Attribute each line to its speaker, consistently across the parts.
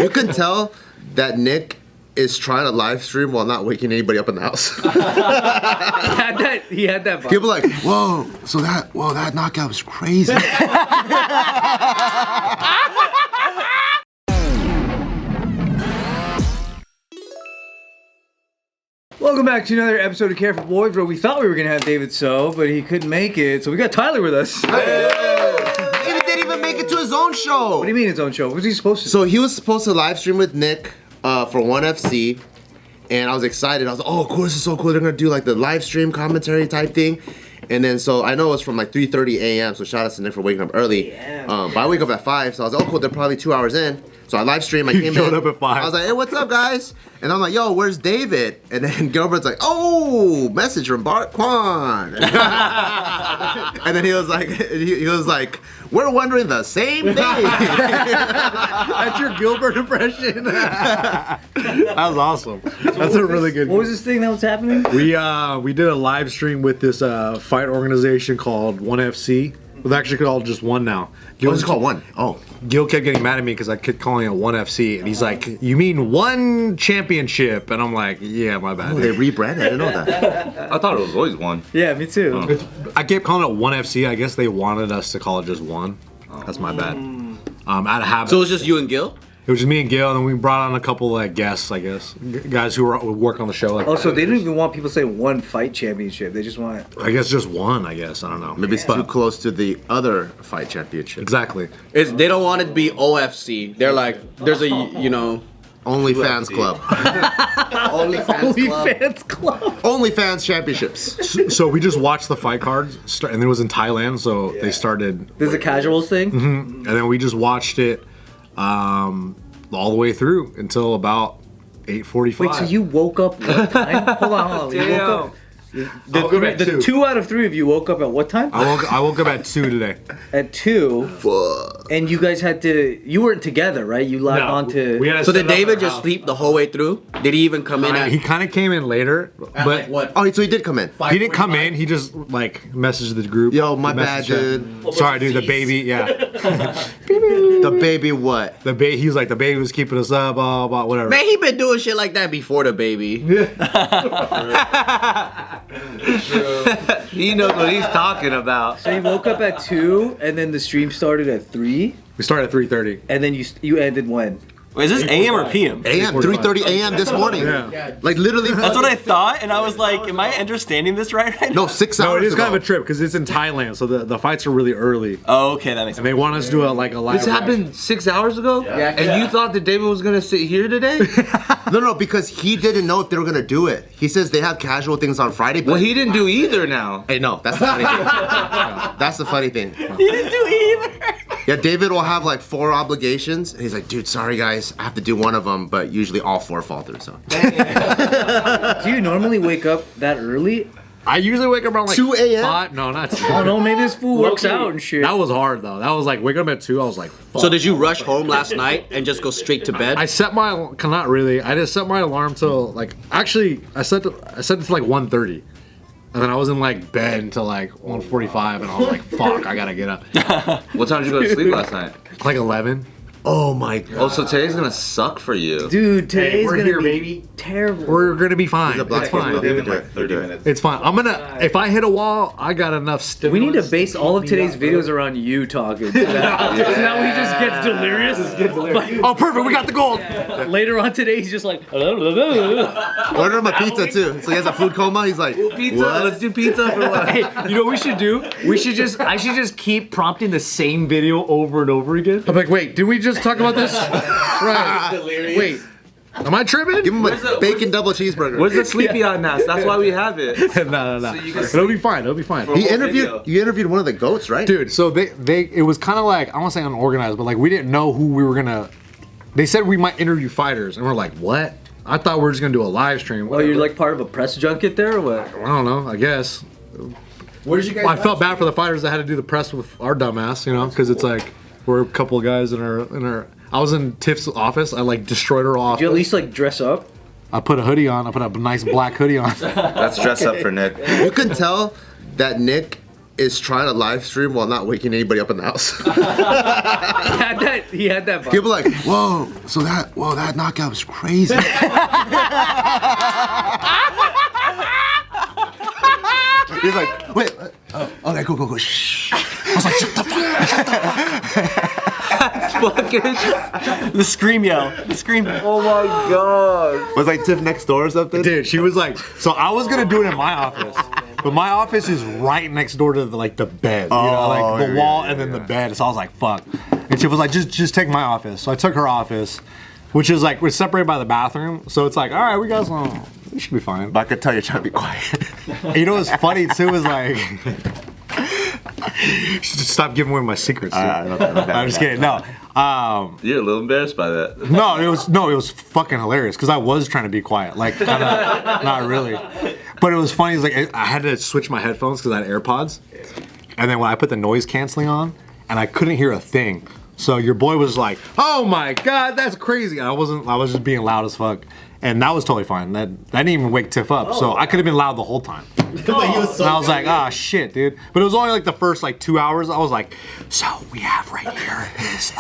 Speaker 1: You can tell that Nick is trying to live stream while not waking anybody up in the house.
Speaker 2: He had that vibe.
Speaker 1: People like, whoa, that knockout was crazy.
Speaker 2: Welcome back to another episode of Care for Boys, where we thought we were gonna have David So, but he couldn't make it, so we got Tyler with us.
Speaker 1: David didn't even make it to his own show.
Speaker 2: What do you mean his own show? What was he supposed to do?
Speaker 1: So he was supposed to live stream with Nick for ONE FC, and I was excited. I was like, oh, cool, this is so cool. They're gonna do like the live stream commentary type thing. And then, so I know it was from like 3:30 a.m. So shout out to Nick for waking up early. But I wake up at 5, so I was like, oh, cool, they're probably 2 hours in. So I live stream. I came
Speaker 3: showed
Speaker 1: in.
Speaker 3: up at 5.
Speaker 1: I was like, hey, what's up, guys? And I'm like, yo, where's David? And then Gilbert's like, oh, message from Bart, Kwan. And then he was like, we're wondering the same thing.
Speaker 3: That's your Gilbert impression. That was awesome. That's a really good.
Speaker 2: What was this thing that was happening?
Speaker 3: We did a live stream with this fight organization called ONE FC. It's actually called just One now.
Speaker 1: What is it called? One? Oh.
Speaker 3: Gil kept getting mad at me because I kept calling it ONE FC, and he's like, "You mean one championship?" And I'm like, "Yeah, my bad."
Speaker 1: Oh, they rebranded. I didn't know that.
Speaker 4: I thought it was always one.
Speaker 2: Yeah, me too.
Speaker 3: I kept calling it ONE FC. I guess they wanted us to call it just one. That's my bad. Out of habit.
Speaker 4: So it was just you and Gil?
Speaker 3: It was just me and Gil, and then we brought on a couple like guests, I guess, guys who work on the show. Like,
Speaker 2: Oh, so they don't even want people to say one fight championship. They just want.
Speaker 3: I guess just one. I guess I don't know.
Speaker 1: Maybe it's too close to the other fight championship.
Speaker 3: Exactly.
Speaker 4: They don't want it to be OFC. They're like, there's a, you know...
Speaker 1: OnlyFans Club.
Speaker 2: OnlyFans Club.
Speaker 1: OnlyFans Championships.
Speaker 3: So we just watched the fight cards, and it was in Thailand, so they started.
Speaker 2: This is a casuals thing?
Speaker 3: And then we just watched it all the way through until about 8:45.
Speaker 2: Wait, so you woke up what time? Hold on. You woke up. The 2 out of 3 of you woke up at what time?
Speaker 3: I woke up at 2 today.
Speaker 2: At 2.
Speaker 1: Fuck.
Speaker 2: And you guys had to. You weren't together, right? You logged on to.
Speaker 4: So did David just sleep the whole way through? Did he even come in at...
Speaker 3: He kind of came in later, but
Speaker 4: like what?
Speaker 1: Oh, so he did come in.
Speaker 3: he didn't come in. He just like messaged the group.
Speaker 1: Yo, my bad,
Speaker 3: Messaged
Speaker 1: dude.
Speaker 3: them. Sorry, dude. The baby, yeah.
Speaker 1: The baby what?
Speaker 3: He was like, the baby was keeping us up, blah, blah, whatever.
Speaker 4: Man, he been doing shit like that before the baby.
Speaker 5: He knows what he's talking about.
Speaker 2: So you woke up at 2, and then the stream started at 3,
Speaker 3: We started at 3:30.
Speaker 2: and then you ended when?
Speaker 5: Wait, is this AM or PM?
Speaker 1: AM, 3:30 a.m. this morning.
Speaker 3: Yeah.
Speaker 1: Like literally.
Speaker 5: That's what I thought, and I was like, am I understanding this right now?
Speaker 1: No, 6 hours
Speaker 3: No, it is
Speaker 1: ago.
Speaker 3: kind of a trip because it's in Thailand, so the fights are really early.
Speaker 5: Oh, okay, that makes
Speaker 3: And
Speaker 5: sense.
Speaker 3: they want us to do a live.
Speaker 6: This happened 6 hours ago? Yeah. And you thought that David was gonna sit here today?
Speaker 1: No, because he didn't know if they were gonna do it. He says they have casual things on Friday, but
Speaker 6: Well, he didn't do either now.
Speaker 1: Hey, no, that's the funny thing. That's the funny thing.
Speaker 5: He didn't do either.
Speaker 1: Yeah, David will have like 4 obligations, and he's like, dude, sorry guys, I have to do one of them, but usually all 4 fall through. So.
Speaker 2: Do you normally wake up that early?
Speaker 3: I usually wake up around like
Speaker 1: 2 a.m.?
Speaker 3: 5. No, not 2.
Speaker 2: Oh no, maybe this fool works out and shit.
Speaker 3: That was hard though. That was like wake up at 2. I was like, fuck.
Speaker 4: So did you rush home last night and just go straight to bed?
Speaker 3: I set my not really. I just set my alarm till like actually I set it to like 1:30. And then I was in like bed until like 1:45, and I was like, "Fuck, I gotta get up."
Speaker 6: What time did you go to sleep last night?
Speaker 3: Like 11.
Speaker 1: Oh my god.
Speaker 6: Oh, so today's gonna suck for you.
Speaker 2: Dude, today's
Speaker 3: we're
Speaker 2: gonna
Speaker 3: here,
Speaker 2: be
Speaker 3: baby.
Speaker 2: terrible.
Speaker 3: We're gonna be fine.
Speaker 1: The black
Speaker 3: It's fine.
Speaker 1: David do it.
Speaker 5: 30 minutes.
Speaker 3: It's fine. If I hit a wall, I got enough stimulus.
Speaker 2: We need to base all of today's videos around you talking. So that he just gets delirious.
Speaker 3: Oh, perfect. We got the gold.
Speaker 2: Later on today, he's just like.
Speaker 1: Order him a pizza too. So he has a food coma. He's like,
Speaker 6: Pizza?
Speaker 1: what?
Speaker 6: Let's do pizza for what?
Speaker 7: Hey, you know what we should do? I should just keep prompting the same video over and over again.
Speaker 3: I'm like, wait, did we just talk about this? Right. Wait. Am I tripping?
Speaker 1: Give him a bacon double cheeseburger.
Speaker 6: Where's the sleepy eye mask? That's why we have it.
Speaker 3: No. It'll be fine. It'll be fine.
Speaker 1: You interviewed one of the goats, right?
Speaker 3: Dude, so it was kind of like, I don't want to say unorganized, but like we didn't know who we were gonna. They said we might interview fighters, and we're like, what? I thought we were just gonna do a live stream.
Speaker 2: Oh, you're like part of a press junket there, or what?
Speaker 3: I don't know. I guess.
Speaker 1: Where did you guys?
Speaker 3: I felt bad for the fighters that had to do the press with our dumbass, you know, because it's like we're a couple of guys in our. I was in Tiff's office. I like destroyed her office.
Speaker 2: Did you at least like dress up?
Speaker 3: I put a hoodie on. I put a nice black hoodie on.
Speaker 5: That's dress up for Nick.
Speaker 1: You can tell that Nick is trying to live stream while not waking anybody up in the house.
Speaker 2: He had that.
Speaker 1: People are like, whoa, that knockout was crazy. He's like, wait, okay, cool. Shh. I was like, shut the fuck.
Speaker 5: The scream yell. The scream.
Speaker 6: Oh my god.
Speaker 1: Was like Tiff next door or something?
Speaker 3: Dude, she was like, so I was gonna do it in my office, but my office is right next door to the bed, like the wall and then the bed. So I was like, fuck. And she was like, just take my office. So I took her office, which is like we're separated by the bathroom. So it's like, all right, we should be fine.
Speaker 1: But I could tell you're trying to be quiet.
Speaker 3: You know what's funny too is like, stop giving away my secrets. Dude. I'm just kidding. No.
Speaker 6: You're a little embarrassed by that.
Speaker 3: No, it was fucking hilarious because I was trying to be quiet, like kinda, not really, but it was funny. It's like I had to switch my headphones because I had AirPods, and then when I put the noise canceling on, and I couldn't hear a thing. So your boy was like, "Oh my god, that's crazy!" And I was just being loud as fuck, and that was totally fine. That didn't even wake Tiff up, so I could have been loud the whole time. And I was like, "Ah, shit, dude!" But it was only like the first like 2 hours. I was like, "So we have right here is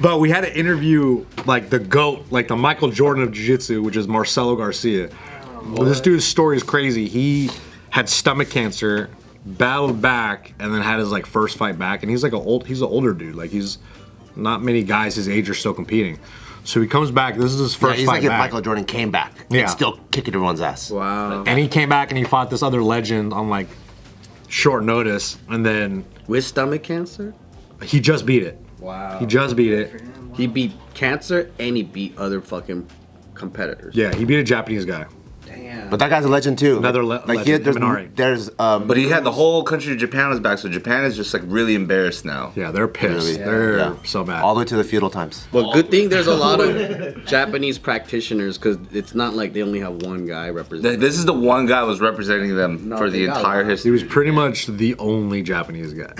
Speaker 3: But we had to interview like the GOAT, like the Michael Jordan of Jiu-Jitsu, which is Marcelo Garcia. Well, this dude's story is crazy. He had stomach cancer, battled back, and then had his like first fight back. And he's like he's an older dude. Like he's not many guys his age are still competing. So he comes back. This is his first
Speaker 1: he's
Speaker 3: fight
Speaker 1: like if
Speaker 3: back.
Speaker 1: Michael Jordan came back and still kicking everyone's ass.
Speaker 6: Wow.
Speaker 3: And he came back and he fought this other legend on like short notice, and then
Speaker 6: With stomach cancer?
Speaker 3: he just beat it.
Speaker 6: Wow.
Speaker 3: He just beat it.
Speaker 6: He beat cancer and he beat other fucking competitors.
Speaker 3: Yeah, he beat a Japanese guy.
Speaker 6: Damn.
Speaker 1: But that guy's a legend too.
Speaker 3: Another
Speaker 1: like
Speaker 3: legend, Minari.
Speaker 8: But he had the whole country of Japan on his back, so Japan is just like really embarrassed now.
Speaker 3: Yeah, they're pissed.
Speaker 1: Really?
Speaker 3: They're so bad.
Speaker 1: all the way to the feudal times.
Speaker 6: Well, good thing there's a lot of Japanese practitioners because it's not like they only have one guy representing.
Speaker 8: This is the one guy who was representing them
Speaker 6: No,
Speaker 8: for
Speaker 6: they
Speaker 8: the
Speaker 6: got
Speaker 8: entire
Speaker 6: a lot.
Speaker 3: He
Speaker 8: history.
Speaker 3: was pretty much the only Japanese guy.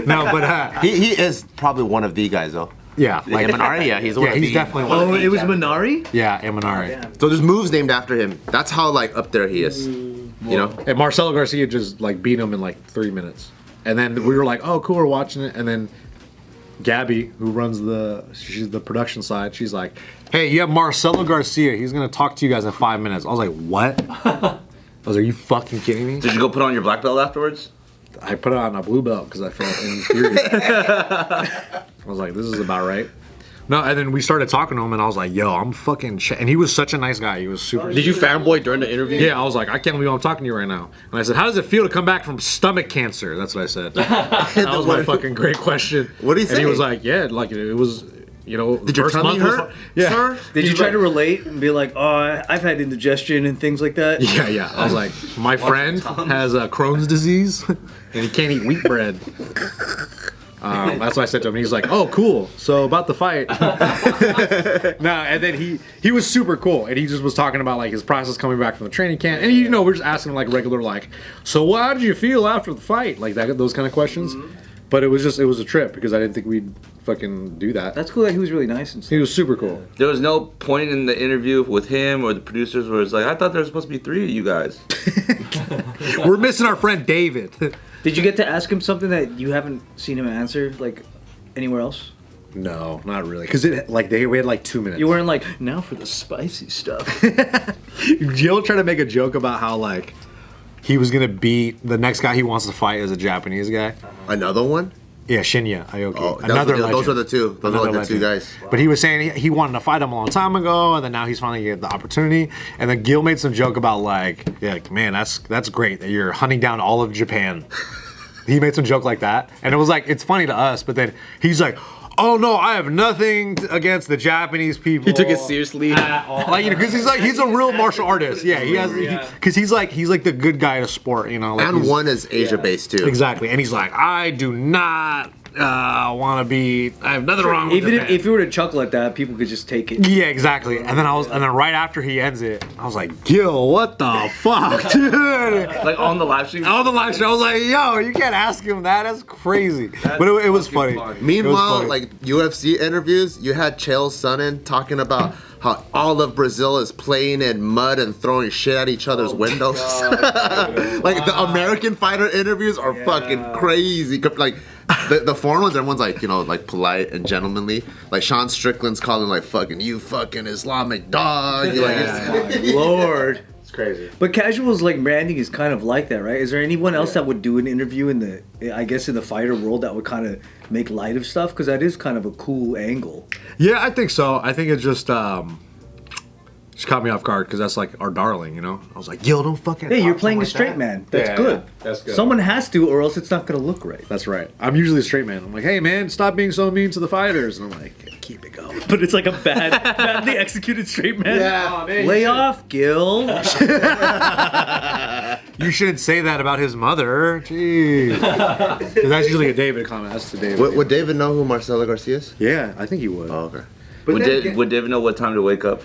Speaker 3: No, but
Speaker 1: He is probably one of the guys though.
Speaker 3: yeah,
Speaker 1: Like Minari, yeah, he's one of
Speaker 3: he's
Speaker 1: the.
Speaker 3: definitely one.
Speaker 2: Oh, it was Minari?
Speaker 3: Yeah, Imanari.
Speaker 1: So there's moves named after him. That's how like up there he is. You know.
Speaker 3: And Marcelo Garcia just like beat him in like 3 minutes, and then we were like, "Oh, cool, we're watching it." And then Gabby, who runs she's the production side, she's like, "Hey, you have Marcelo Garcia. He's gonna talk to you guys in 5 minutes." I was like, "What?" I was like, "Are you fucking kidding me?"
Speaker 8: Did you go put on your black belt afterwards?
Speaker 3: I put it on a blue belt because I felt infuriated. I was like, this is about right. No, and then we started talking to him, and I was like, yo, I'm fucking and he was such a nice guy. He was super.
Speaker 6: Did you fanboy during the interview?
Speaker 3: Yeah, I was like, I can't believe I'm talking to you right now. And I said, how does it feel to come back from stomach cancer? That's what I said. That was my fucking great question.
Speaker 1: What did he
Speaker 3: And
Speaker 1: say?
Speaker 3: he was like, yeah, like it was, you know,
Speaker 1: Did your
Speaker 3: first
Speaker 1: tummy
Speaker 3: month was-
Speaker 1: hurt?
Speaker 3: Yeah.
Speaker 1: Sir?
Speaker 2: Did you
Speaker 3: He's
Speaker 2: try
Speaker 3: like-
Speaker 2: to relate and be like, oh, I've had indigestion and things like that?
Speaker 3: Yeah. I was like, my friend has Crohn's disease, and he can't eat wheat bread. That's what I said to him. And he's like, "Oh, cool. So about the fight." And then he was super cool, and he just was talking about like his process coming back from the training camp, and we're just asking him like regular like, "So how did you feel after the fight?" Like that, those kind of questions. But it was a trip because I didn't think we'd fucking do that.
Speaker 2: That's cool that he was really nice and stuff.
Speaker 3: He was super cool.
Speaker 8: There was no point in the interview with him or the producers where it's like, I thought there was supposed to be 3 of you guys.
Speaker 3: We're missing our friend David.
Speaker 2: Did you get to ask him something that you haven't seen him answer, like, anywhere else?
Speaker 3: No, not really. Because we had like 2 minutes.
Speaker 2: You weren't like, now for the spicy stuff.
Speaker 3: Jill tried to make a joke about how like he was gonna beat the next guy he wants to fight is a Japanese guy.
Speaker 1: Another one?
Speaker 3: Yeah, Shinya Aoki.
Speaker 1: Oh,
Speaker 3: Another legend.
Speaker 1: those are the two. Those are
Speaker 3: Another
Speaker 1: like the two
Speaker 3: legend.
Speaker 1: guys.
Speaker 3: But he was saying he wanted to fight him a long time ago, and then now he's finally getting the opportunity. And then Gil made some joke about like, man, that's great that you're hunting down all of Japan. He made some joke like that, and it was like it's funny to us. But then he's like, "Oh no, I have nothing against the Japanese people."
Speaker 6: He took it seriously.
Speaker 3: Like, you know, because he's a real martial artist. Yeah, because he's like the good guy to sport. You know, like
Speaker 1: And
Speaker 3: he's-
Speaker 1: one is Asia based too.
Speaker 3: Exactly, and he's like, I do not want to be. I have nothing wrong with
Speaker 2: Even
Speaker 3: Japan.
Speaker 2: if you were to chuckle at that, people could just take it.
Speaker 3: Yeah, exactly. And then right after he ends it, I was like, Gil, what the fuck, dude?
Speaker 8: Like on the live stream.
Speaker 3: On the live stream, I was like, yo, you can't ask him that. That's crazy. But it was funny.
Speaker 1: Meanwhile,
Speaker 3: funny.
Speaker 1: like UFC interviews, you had Chael Sonnen talking about how all of Brazil is playing in mud and throwing shit at each other's windows. Like the American fighter interviews are fucking crazy. Like the foreign ones, everyone's like, you know, like polite and gentlemanly. Like Sean Strickland's calling like fucking you fucking Islamic dog.
Speaker 2: Lord.
Speaker 3: It's crazy.
Speaker 2: But casuals like branding is kind of like that, right? Is there anyone else that would do an interview in the, I guess, in the fighter world that would kind of make light of stuff? Because that is kind of a cool angle.
Speaker 3: Yeah, I think so. I think it just caught me off guard because that's like our darling, you know? I was like, yo, don't fucking.
Speaker 2: Hey, you're
Speaker 3: talk
Speaker 2: playing a
Speaker 3: like
Speaker 2: straight
Speaker 3: that.
Speaker 2: man. That's
Speaker 3: Yeah,
Speaker 2: good.
Speaker 3: that's good.
Speaker 2: Someone has to, or else it's not going to look right.
Speaker 3: That's right. I'm usually a straight man. I'm like, hey, man, stop being so mean to the fighters. And I'm like, keep it going.
Speaker 2: But it's like a badly executed straight man.
Speaker 1: Yeah.
Speaker 3: Oh, man,
Speaker 2: Lay off, Gil.
Speaker 3: You shouldn't say that about his mother. Jeez. 'Cause that's usually a David comment. That's to David.
Speaker 1: Would David know who Marcelo Garcia is?
Speaker 3: Yeah, I think he would.
Speaker 1: Oh, okay.
Speaker 8: Would David know what time to wake up?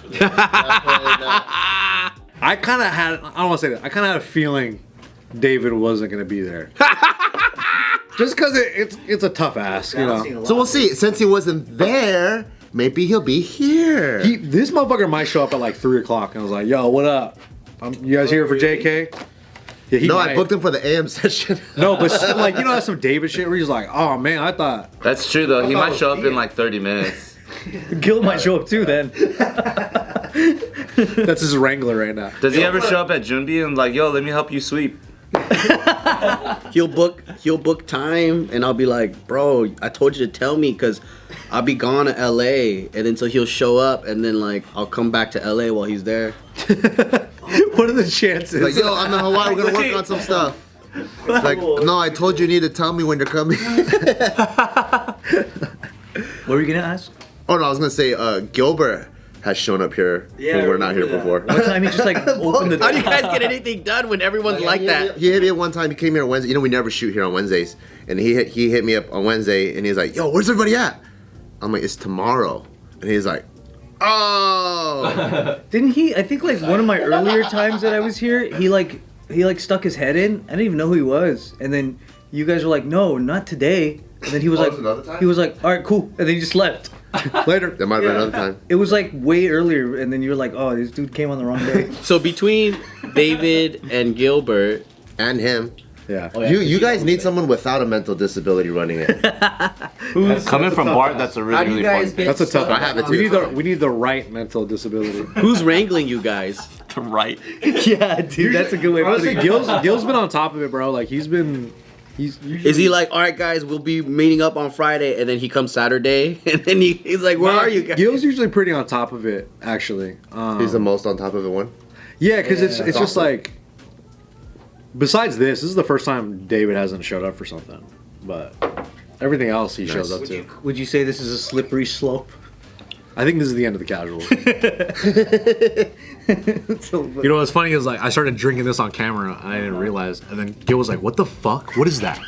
Speaker 3: I kind of had, I don't want to say that, I kind of had a feeling David wasn't going to be there. Just because it's a tough ask, you know.
Speaker 1: So we'll see. Since he wasn't there, maybe he'll be here.
Speaker 3: This motherfucker might show up at like 3 o'clock and I was like, yo, what up? You guys here for JK? Yeah, he
Speaker 1: No,
Speaker 3: might.
Speaker 1: I booked him for the AM session.
Speaker 3: No, but still, like, you know, that's some David shit where he's like, oh man, I thought.
Speaker 8: That's true though. He might show up in like 30 minutes.
Speaker 2: Gil might show up too then.
Speaker 3: That's his wrangler right now.
Speaker 8: Does he ever show up at Junbi and like, yo, let me help you sweep?
Speaker 6: He'll book time, and I'll be like, bro, I told you to tell me because I'll be gone to LA, and then so he'll show up, and then like I'll come back to LA while he's there.
Speaker 3: What are the chances?
Speaker 1: Like, yo, I'm in Hawaii. We're gonna work on some stuff. It's like, no, I told you need to tell me when you're coming.
Speaker 2: What were you going to ask?
Speaker 1: Oh no, I was gonna say Gilbert has shown up here when we're not here before.
Speaker 2: One time he just like opened the
Speaker 6: How do you guys get anything done when everyone's like that?
Speaker 1: He hit me up one time. He came here on Wednesday. You know we never shoot here on Wednesdays, and he hit me up on Wednesday, and he's like, "Yo, where's everybody at?" I'm like, "It's tomorrow," and he's like, "Oh."
Speaker 2: Didn't he? I think like one of my earlier times that I was here, he stuck his head in. I didn't even know who he was, and then you guys were like, "No, not today." And then he was like,
Speaker 1: another time?
Speaker 2: he was like, "All right, cool," and then he just left.
Speaker 3: Later.
Speaker 1: That might have been another time.
Speaker 2: It was like way earlier, and then you were like, "Oh, this dude came on the wrong day."
Speaker 6: So between David and Gilbert,
Speaker 1: And him.
Speaker 3: Yeah.
Speaker 1: You guys need someone without a mental disability running it.
Speaker 8: Coming from Bart, that's a really, really fun.
Speaker 3: That's a tough one.
Speaker 1: I have it
Speaker 3: We
Speaker 1: too.
Speaker 3: need the right mental disability.
Speaker 6: who's wrangling you guys?
Speaker 5: Right.
Speaker 2: Yeah, dude, that's a good way. of
Speaker 3: Honestly,
Speaker 2: putting it.
Speaker 3: Gil's been on top of it, bro. Like he's usually,
Speaker 6: Is he like, all right, guys, we'll be meeting up on Friday, and then he comes Saturday, and then he's like, where are you guys?
Speaker 3: Gil's usually pretty on top of it, actually.
Speaker 1: He's the most on top of the one.
Speaker 3: Yeah, because it's just like. Besides this is the first time David hasn't showed up for something, but everything else he shows up to.
Speaker 2: Would you say this is a slippery slope?
Speaker 3: I think this is the end of the casual. You know what's funny is like I started drinking this on camera and I didn't realize, and then Gil was like, "What the fuck? What is that?"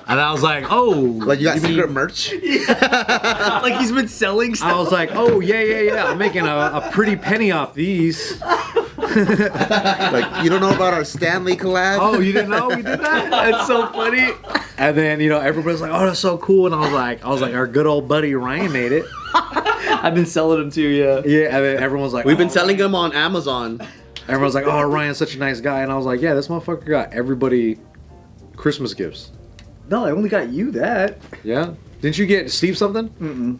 Speaker 3: And I was like, "Oh,
Speaker 1: Like you got secret merch?
Speaker 2: Like he's been selling stuff.
Speaker 3: I was like, "Oh yeah. I'm making a pretty penny off these."
Speaker 1: Like you don't know about our Stanley collab?
Speaker 3: Oh, you didn't know we did that?
Speaker 2: That's so funny.
Speaker 3: And then everybody's like, "Oh, that's so cool," and I was like, "Our good old buddy Ryan made it."
Speaker 7: I've been selling them too, yeah.
Speaker 3: Yeah, and then everyone's like,
Speaker 6: We've been
Speaker 3: "Oh."
Speaker 6: selling them on Amazon.
Speaker 3: Everyone's like, "Oh, Ryan's such a nice guy," and I was like, "Yeah, this motherfucker got everybody Christmas gifts."
Speaker 2: No, I only got you that.
Speaker 3: Yeah, didn't you get Steve something?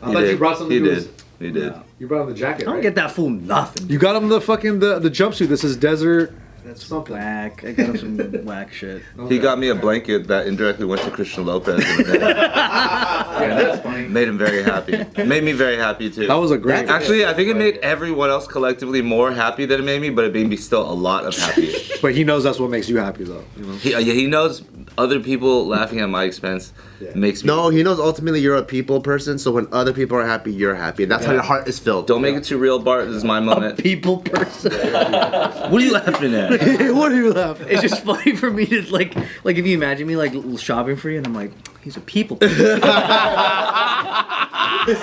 Speaker 3: I thought you brought something.
Speaker 8: He
Speaker 3: to
Speaker 8: did.
Speaker 3: his-
Speaker 8: He did.
Speaker 3: You brought him the jacket.
Speaker 2: I don't
Speaker 3: right?
Speaker 2: get that fool nothing.
Speaker 3: You got him the fucking the jumpsuit that says desert.
Speaker 2: That's something whack. I got him some whack shit.
Speaker 8: He got me a blanket that indirectly went to Christian Lopez.
Speaker 3: Yeah, that's funny.
Speaker 8: Made him very happy. Made me very happy too.
Speaker 3: That was a great.
Speaker 8: Actually, I think it made everyone else collectively more happy than it made me, but it made me still a lot of happy.
Speaker 3: But he knows that's what makes you happy, though. You know?
Speaker 8: He knows other people laughing at my expense makes me.
Speaker 1: No, he knows ultimately you're a people person, so when other people are happy, you're happy. And that's how your heart is filled.
Speaker 8: Don't make it too real, Bart. This is my moment.
Speaker 2: People person.
Speaker 8: What are you laughing at?
Speaker 3: What are you laughing?
Speaker 2: It's just funny for me to like if you imagine me like shopping for you and I'm like, he's a people person.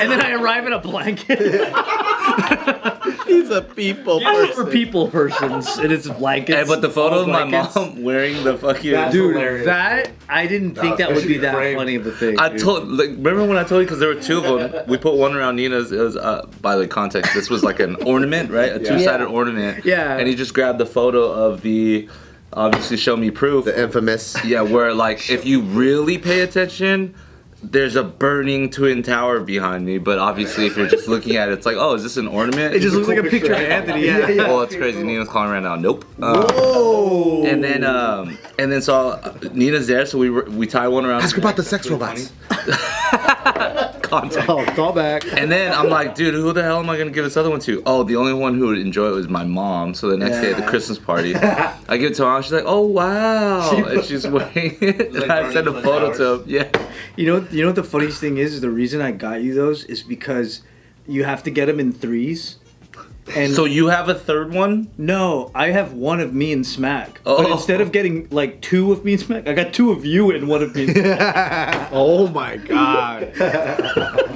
Speaker 2: And then I arrive in a blanket.
Speaker 6: He's a people
Speaker 2: For people persons, and it's blankets.
Speaker 8: But the photo
Speaker 2: all
Speaker 8: of my
Speaker 2: blankets.
Speaker 8: mom wearing the fucking
Speaker 2: Dude,
Speaker 3: hilarious.
Speaker 2: that I didn't think that would be that
Speaker 3: framed.
Speaker 2: funny of a thing.
Speaker 8: I
Speaker 2: dude.
Speaker 8: told, like, remember when I told you, because there were two of them. We put one around Nina's. It was, by the context, this was like an ornament, right? A two-sided ornament.
Speaker 2: Yeah.
Speaker 8: And he just grabbed the photo of the, obviously, show me proof.
Speaker 1: The infamous.
Speaker 8: Yeah, where like if you really pay attention, there's a burning twin tower behind me. But obviously, if you're just looking at it, it's like, oh, is this an ornament?
Speaker 2: It just looks like a picture of Anthony. Yeah.
Speaker 8: Well, it's crazy. Nina's calling right now. Nope.
Speaker 2: Whoa.
Speaker 8: And then so Nina's there, so we tie one around.
Speaker 1: Ask her about the sex robots.
Speaker 8: Contact.
Speaker 3: Oh, call back.
Speaker 8: And then I'm like, dude, who the hell am I gonna give this other one to? Oh, the only one who would enjoy it was my mom. So the next day at the Christmas party, I give it to her mom. She's like, oh wow, and she's wearing it. And I sent a photo to him. Yeah.
Speaker 2: You know what the funniest thing is? The reason I got you those is because you have to get them in threes. And
Speaker 8: So you have a third one?
Speaker 2: no, I have one of me and Smack.
Speaker 8: Oh.
Speaker 2: But instead of getting like two of me and Smack, I got two of you and one of me and Smack.
Speaker 3: Oh my god.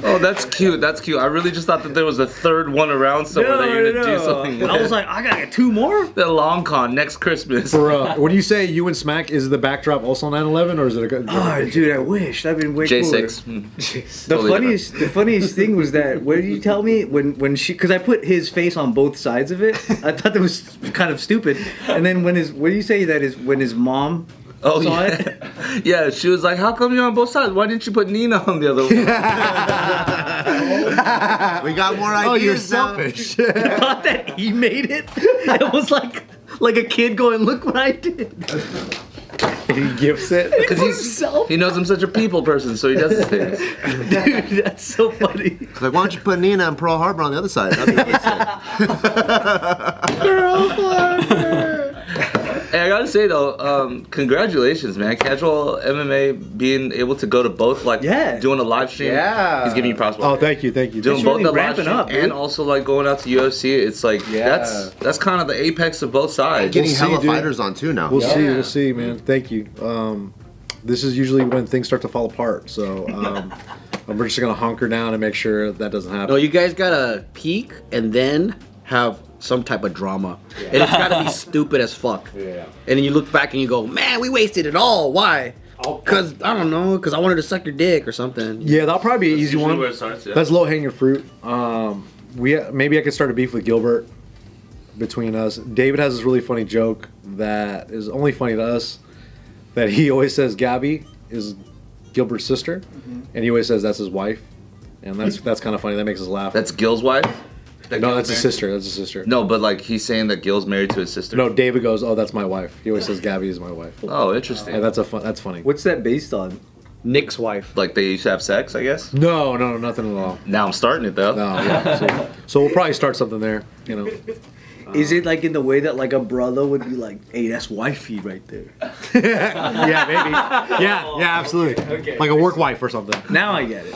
Speaker 8: Oh, that's cute. That's cute. I really just thought that there was a third one around somewhere that you're gonna do something with.
Speaker 2: I was like, I gotta get two more?
Speaker 8: The long con next Christmas.
Speaker 3: Bro, when you say you and Smack, is the backdrop also 9/11 or is it a good?
Speaker 2: Oh, dude, I wish. That'd been way cooler.
Speaker 8: J6.
Speaker 2: The
Speaker 8: Totally
Speaker 2: funniest thing was that, what did you tell me when she, because I put his face on both sides of it. I thought that was kind of stupid. And then when what do you say that is when his mom
Speaker 8: Oh
Speaker 2: saw
Speaker 8: yeah.
Speaker 2: it?
Speaker 8: Yeah, she was like, how come you're on both sides? Why didn't you put Nina on the other one?
Speaker 1: We got more ideas.
Speaker 3: Oh, you're
Speaker 1: now.
Speaker 3: selfish.
Speaker 2: I thought that he made it. It was like a kid going, look what I did.
Speaker 3: He gifts it.
Speaker 8: Because
Speaker 2: Himself.
Speaker 8: he knows I'm such a people person, so he does his things.
Speaker 2: Dude, that's so funny.
Speaker 1: Like, why don't you put Nina and Pearl Harbor on the other side? That'd be
Speaker 8: Hey, I gotta say though, congratulations, man. Casual MMA being able to go to both, like doing a live stream.
Speaker 3: Yeah.
Speaker 8: He's giving you props.
Speaker 3: Oh, thank you.
Speaker 8: Doing
Speaker 2: It's
Speaker 8: both
Speaker 2: really
Speaker 8: the live
Speaker 2: ramping
Speaker 8: stream
Speaker 2: up, dude.
Speaker 8: and also like going out to UFC. It's like that's kind of the apex of both sides.
Speaker 1: Getting
Speaker 3: We'll see,
Speaker 1: hella
Speaker 3: dude.
Speaker 1: fighters on too now.
Speaker 3: We'll see, man. Thank you. This is usually when things start to fall apart, so we're just gonna hunker down and make sure that doesn't happen.
Speaker 6: No, you guys gotta peak and then have some type of drama. And it's gotta be stupid as fuck.
Speaker 3: Yeah.
Speaker 6: And then you look back and you go, man, we wasted it all. Why? Because, I don't know, because I wanted to suck your dick or something.
Speaker 3: Yeah, that'll probably be an easy one.
Speaker 8: Where it starts, yeah.
Speaker 3: That's low hanging fruit. Maybe I could start a beef with Gilbert between us. David has this really funny joke that is only funny to us. That he always says Gabby is Gilbert's sister, and he always says that's his wife, and that's kind of funny. That makes us laugh.
Speaker 8: That's Gil's wife?
Speaker 3: No, that's his sister. That's his sister.
Speaker 8: No, but like he's saying that Gil's married to his sister.
Speaker 3: No, David goes, oh, that's my wife. He always says Gabby is my wife.
Speaker 8: Oh, interesting.
Speaker 3: And that's funny.
Speaker 2: What's that based on?
Speaker 6: Nick's wife.
Speaker 8: Like they used to have sex, I guess.
Speaker 3: No, nothing at all.
Speaker 8: Now I'm starting it though.
Speaker 3: No, yeah. So we'll probably start something there. You know.
Speaker 2: Is it like in the way that like a brother would be like, hey, that's wifey right there?
Speaker 3: Yeah, maybe. Yeah, absolutely.
Speaker 2: Okay.
Speaker 3: Like a work wife or something.
Speaker 2: Now I get it.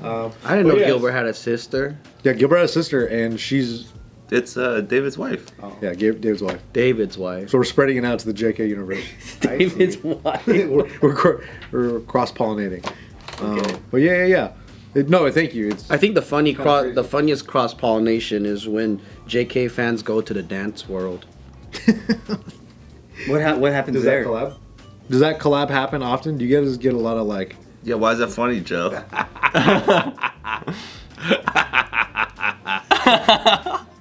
Speaker 6: I didn't know Gilbert had a sister.
Speaker 3: Yeah, Gilbert has a sister, and she's
Speaker 8: It's David's wife.
Speaker 3: David's wife.
Speaker 6: David's wife.
Speaker 3: So we're spreading it out to the JK universe.
Speaker 2: David's wife.
Speaker 3: we're cross pollinating. But yeah. No, thank you. It's
Speaker 6: I think the funniest cross pollination is when JK fans go to the dance world.
Speaker 2: What happens
Speaker 3: does
Speaker 2: there?
Speaker 3: that collab? Does that collab happen often? Do you guys get a lot of like?
Speaker 8: Yeah, why is that funny, Joe?